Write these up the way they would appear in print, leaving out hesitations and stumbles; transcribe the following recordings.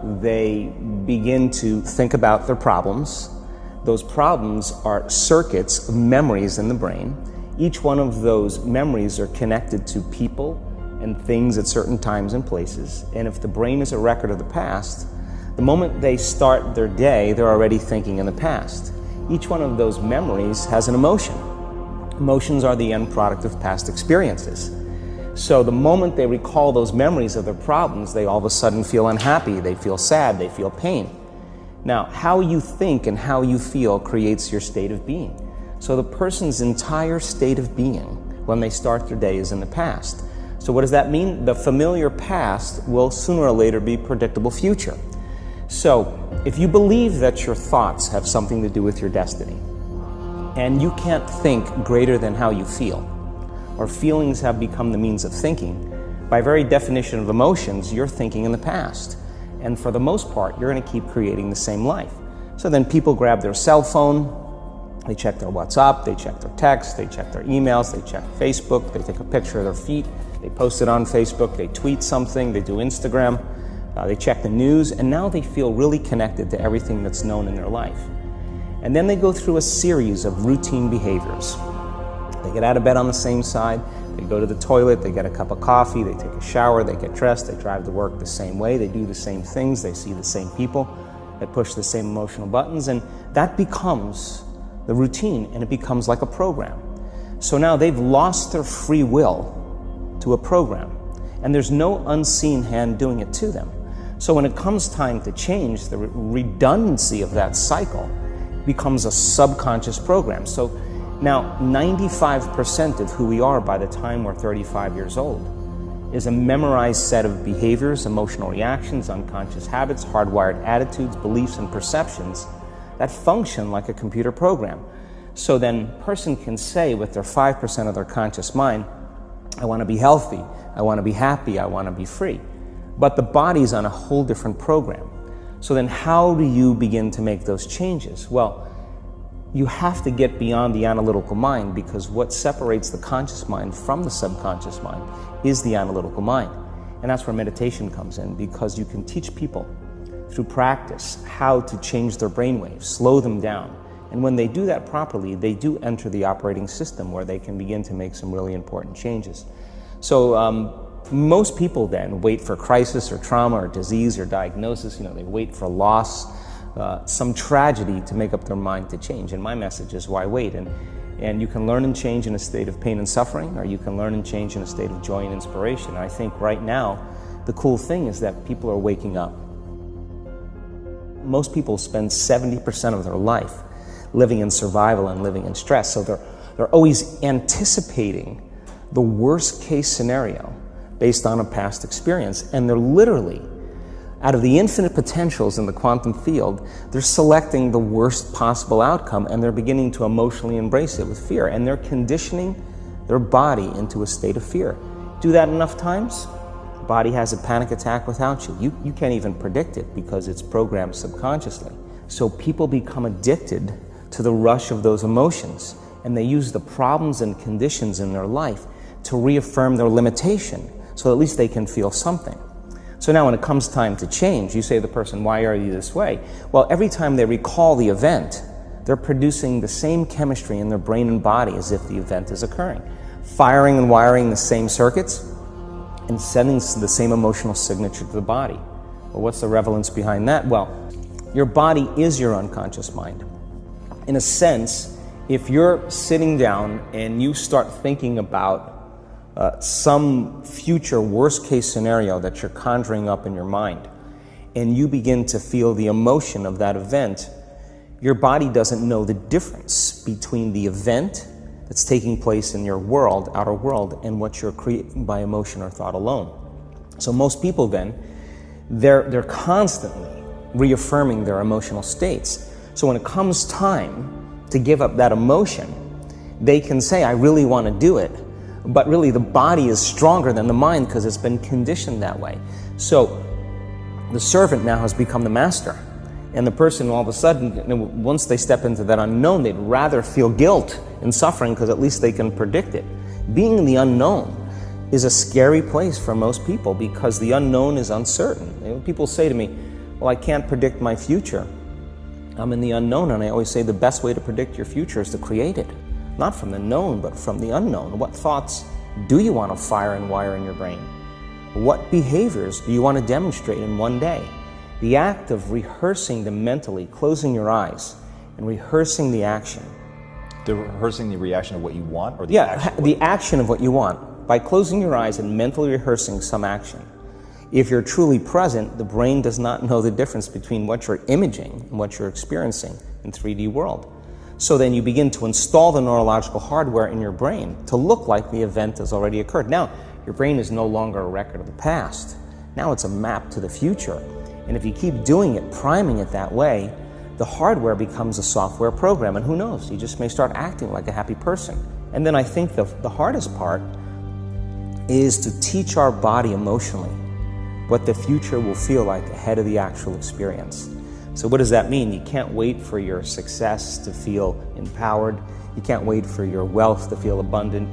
They begin to think about their problems. Those problems are circuits of memories in the brain. Each one of those memories are connected to people and things at certain times and places. And if the brain is a record of the past, the moment they start their day, they're already thinking in the past. Each one of those memories has an emotion. Emotions are the end product of past experiences. So the moment they recall those memories of their problems, they all of a sudden feel unhappy, they feel sad, they feel pain. Now, how you think and how you feel creates your state of being. So the person's entire state of being when they start their day is in the past. So what does that mean? The familiar past will sooner or later be predictable future. So if you believe that your thoughts have something to do with your destiny, and you can't think greater than how you feel, or feelings have become the means of thinking, by very definition of emotions, you're thinking in the past. And for the most part, you're going to keep creating the same life. So then people grab their cell phone, they check their WhatsApp, they check their text, they check their emails, they check Facebook, they take a picture of their feet, they post it on Facebook, they tweet something, they do Instagram, they check the news, and now they feel really connected to everything that's known in their life. And then they go through a series of routine behaviors. They get out of bed on the same side, they go to the toilet, they get a cup of coffee, they take a shower, they get dressed, they drive to work the same way, they do the same things, they see the same people, they push the same emotional buttons, and that becomes the routine, and it becomes like a program. So now they've lost their free will to a program, and there's no unseen hand doing it to them. So when it comes time to change, the redundancy of that cycle becomes a subconscious program. So now 95% of who we are by the time we're 35 years old is a memorized set of behaviors, emotional reactions, unconscious habits, hardwired attitudes, beliefs, and perceptions that function like a computer program. So then a person can say with their 5% of their conscious mind, I want to be healthy, I want to be happy, I want to be free. But the body's on a whole different program. So then how do you begin to make those changes? Well, you have to get beyond the analytical mind, because what separates the conscious mind from the subconscious mind is the analytical mind. And that's where meditation comes in, because you can teach people through practice how to change their brainwaves, slow them down. And when they do that properly, they do enter the operating system where they can begin to make some really important changes. So most people then wait for crisis or trauma or disease or diagnosis. They wait for loss, some tragedy to make up their mind to change. And my message is, why wait? And you can learn and change in a state of pain and suffering, or you can learn and change in a state of joy and inspiration. And I think right now, the cool thing is that people are waking up. Most people spend 70% of their life living in survival and living in stress. So they're always anticipating the worst case scenario based on a past experience. And they're literally, out of the infinite potentials in the quantum field, they're selecting the worst possible outcome, and they're beginning to emotionally embrace it with fear. And they're conditioning their body into a state of fear. Do that enough times, the body has a panic attack without you. You can't even predict it because it's programmed subconsciously. So people become addicted to the rush of those emotions, and they use the problems and conditions in their life to reaffirm their limitation, so at least they can feel something. So now when it comes time to change, you say to the person, why are you this way? Well, every time they recall the event, they're producing the same chemistry in their brain and body as if the event is occurring, firing and wiring the same circuits and sending the same emotional signature to the body. Well, what's the relevance behind that? Well, your body is your unconscious mind. In a sense, if you're sitting down and you start thinking about some future worst case scenario that you're conjuring up in your mind, and you begin to feel the emotion of that event, your body doesn't know the difference between the event that's taking place in your world, outer world, and what you're creating by emotion or thought alone. So most people then, they're constantly reaffirming their emotional states. So when it comes time to give up that emotion, they can say, I really want to do it. But really the body is stronger than the mind because it's been conditioned that way. So the servant now has become the master. And the person all of a sudden, once they step into that unknown, they'd rather feel guilt and suffering because at least they can predict it. Being in the unknown is a scary place for most people because the unknown is uncertain. You know, people say to me, well, I can't predict my future. I'm in the unknown, and I always say the best way to predict your future is to create it. Not from the known, but from the unknown. What thoughts do you want to fire and wire in your brain? What behaviors do you want to demonstrate in one day? The act of rehearsing them mentally, closing your eyes, and rehearsing the action. Rehearsing the reaction of what you want, or the action? The action of what you want. By closing your eyes and mentally rehearsing some action. If you're truly present, the brain does not know the difference between what you're imaging and what you're experiencing in 3D world. So then you begin to install the neurological hardware in your brain to look like the event has already occurred. Now, your brain is no longer a record of the past. Now it's a map to the future. And if you keep doing it, priming it that way, the hardware becomes a software program. And who knows, you just may start acting like a happy person. And then I think the hardest part is to teach our body emotionally what the future will feel like ahead of the actual experience. So what does that mean? You can't wait for your success to feel empowered. You can't wait for your wealth to feel abundant.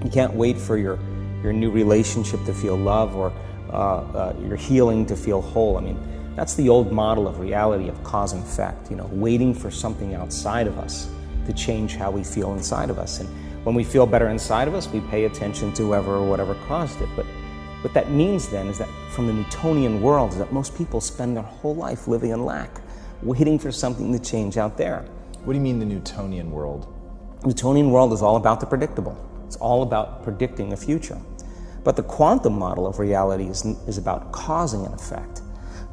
You can't wait for your new relationship to feel love, or your healing to feel whole. I mean, that's the old model of reality, of cause and effect, you know, waiting for something outside of us to change how we feel inside of us. And when we feel better inside of us, we pay attention to whoever or whatever caused it. But what that means then is that from the Newtonian world is that most people spend their whole life living in lack, waiting for something to change out there. What do you mean the Newtonian world? The Newtonian world is all about the predictable. It's all about predicting the future. But the quantum model of reality is about causing an effect.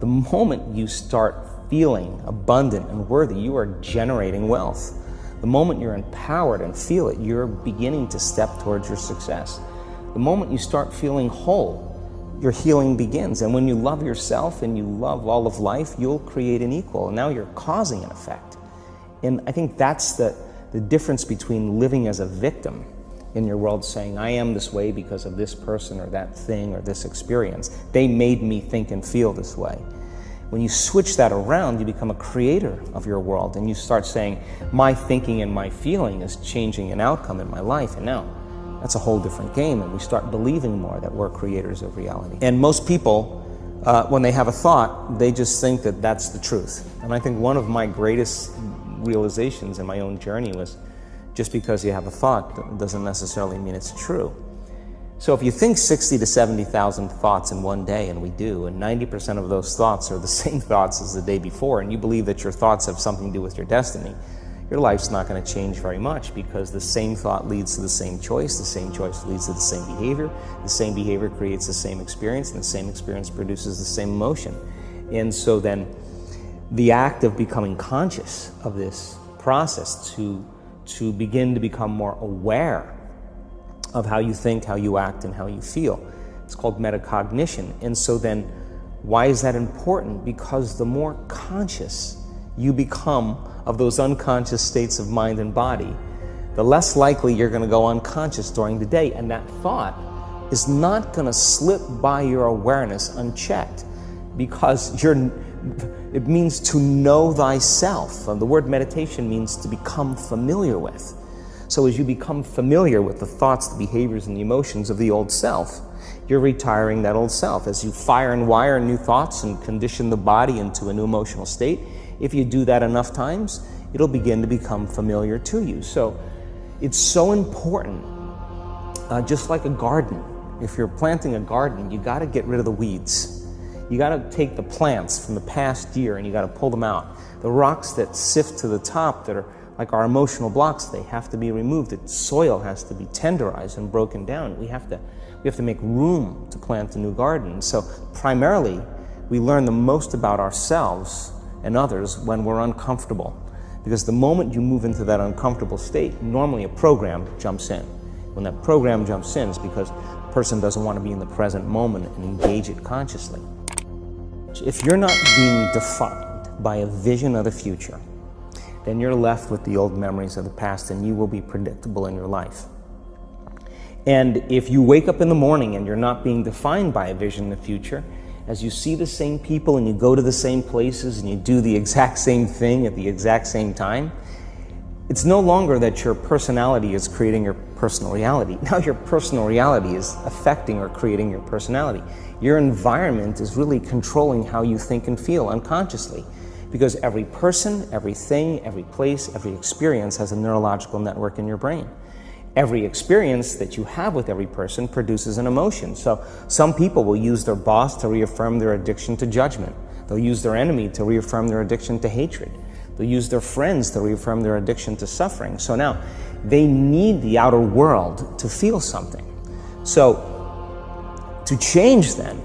The moment you start feeling abundant and worthy, you are generating wealth. The moment you're empowered and feel it, you're beginning to step towards your success. The moment you start feeling whole, your healing begins. And when you love yourself and you love all of life, you'll create an equal. And now you're causing an effect. And I think that's the difference between living as a victim in your world, saying, I am this way because of this person or that thing or this experience. They made me think and feel this way. When you switch that around, you become a creator of your world, and you start saying, my thinking and my feeling is changing an outcome in my life. And now that's a whole different game, and we start believing more that we're creators of reality. And most people, when they have a thought, they just think that that's the truth. And I think one of my greatest realizations in my own journey was, just because you have a thought doesn't necessarily mean it's true. So if you think 60 to 70,000 thoughts in one day, and we do, and 90% of those thoughts are the same thoughts as the day before, and you believe that your thoughts have something to do with your destiny, your life's not going to change very much, because the same thought leads to the same choice leads to the same behavior creates the same experience, and the same experience produces the same emotion. And so then the act of becoming conscious of this process, to begin to become more aware of how you think, how you act, and how you feel, it's called metacognition. And so then why is that important? Because the more conscious you become of those unconscious states of mind and body, the less likely you're going to go unconscious during the day. And that thought is not going to slip by your awareness unchecked, because it means to know thyself. The word meditation means to become familiar with. So as you become familiar with the thoughts, the behaviors, and the emotions of the old self, you're retiring that old self. As you fire and wire new thoughts and condition the body into a new emotional state, if you do that enough times, it'll begin to become familiar to you. So it's so important, just like a garden. If you're planting a garden, you got to get rid of the weeds. You got to take the plants from the past year and you got to pull them out. The rocks that sift to the top that are like our emotional blocks, they have to be removed. The soil has to be tenderized and broken down. We have to make room to plant a new garden. So primarily, we learn the most about ourselves and others when we're uncomfortable. Because the moment you move into that uncomfortable state, normally a program jumps in. When that program jumps in, it's because the person doesn't want to be in the present moment and engage it consciously. If you're not being defined by a vision of the future, then you're left with the old memories of the past, and you will be predictable in your life. And if you wake up in the morning and you're not being defined by a vision in the future, as you see the same people and you go to the same places and you do the exact same thing at the exact same time, it's no longer that your personality is creating your personal reality. Now your personal reality is affecting or creating your personality. Your environment is really controlling how you think and feel unconsciously, because every person, everything, every place, every experience has a neurological network in your brain. Every experience that you have with every person produces an emotion. So some people will use their boss to reaffirm their addiction to judgment. They'll use their enemy to reaffirm their addiction to hatred. They'll use their friends to reaffirm their addiction to suffering. So now they need the outer world to feel something. So to change then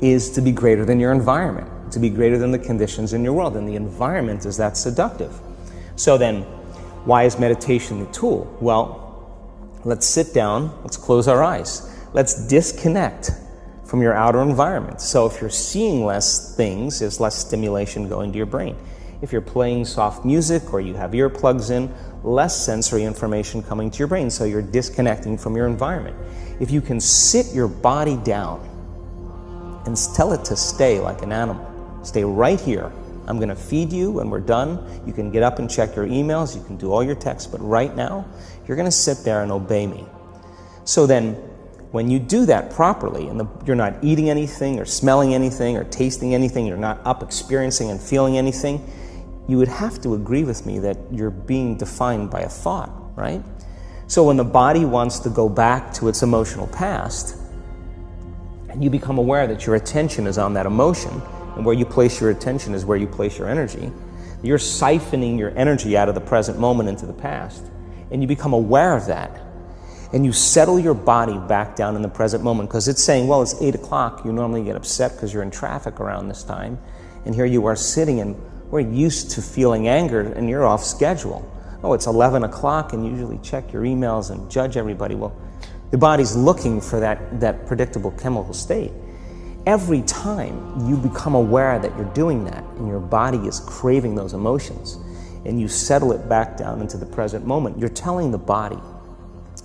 is to be greater than your environment, to be greater than the conditions in your world. And the environment is that seductive. So then why is meditation the tool? Well, let's sit down, let's close our eyes. Let's disconnect from your outer environment. So if you're seeing less things, there's less stimulation going to your brain. If you're playing soft music or you have earplugs in, less sensory information coming to your brain, so you're disconnecting from your environment. If you can sit your body down and tell it to stay like an animal, stay right here. I'm going to feed you when we're done. You can get up and check your emails, you can do all your texts, but right now, you're going to sit there and obey me. So then, when you do that properly, and you're not eating anything or smelling anything or tasting anything, you're not up experiencing and feeling anything, you would have to agree with me that you're being defined by a thought, right? So when the body wants to go back to its emotional past, and you become aware that your attention is on that emotion, and where you place your attention is where you place your energy, you're siphoning your energy out of the present moment into the past, and you become aware of that. And you settle your body back down in the present moment, because it's saying, well, it's 8 o'clock. You normally get upset because you're in traffic around this time. And here you are sitting, and we're used to feeling anger, and you're off schedule. Oh, it's 11 o'clock, and you usually check your emails and judge everybody. Well, the body's looking for that predictable chemical state. Every time you become aware that you're doing that, and your body is craving those emotions, and you settle it back down into the present moment, you're telling the body,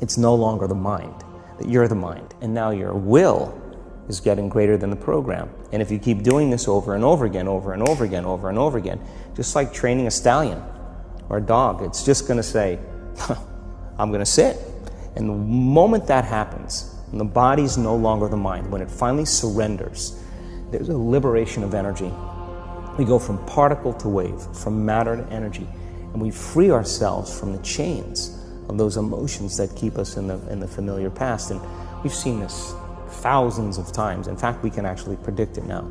it's no longer the mind, that you're the mind. And now your will is getting greater than the program. And if you keep doing this over and over again, over and over again, over and over again, just like training a stallion or a dog, it's just going to say, I'm going to sit. And the moment that happens, and the body's no longer the mind, when it finally surrenders, there's a liberation of energy. We go from particle to wave, from matter to energy, and we free ourselves from the chains of those emotions that keep us in the familiar past. And we've seen this thousands of times. In fact, we can actually predict it now.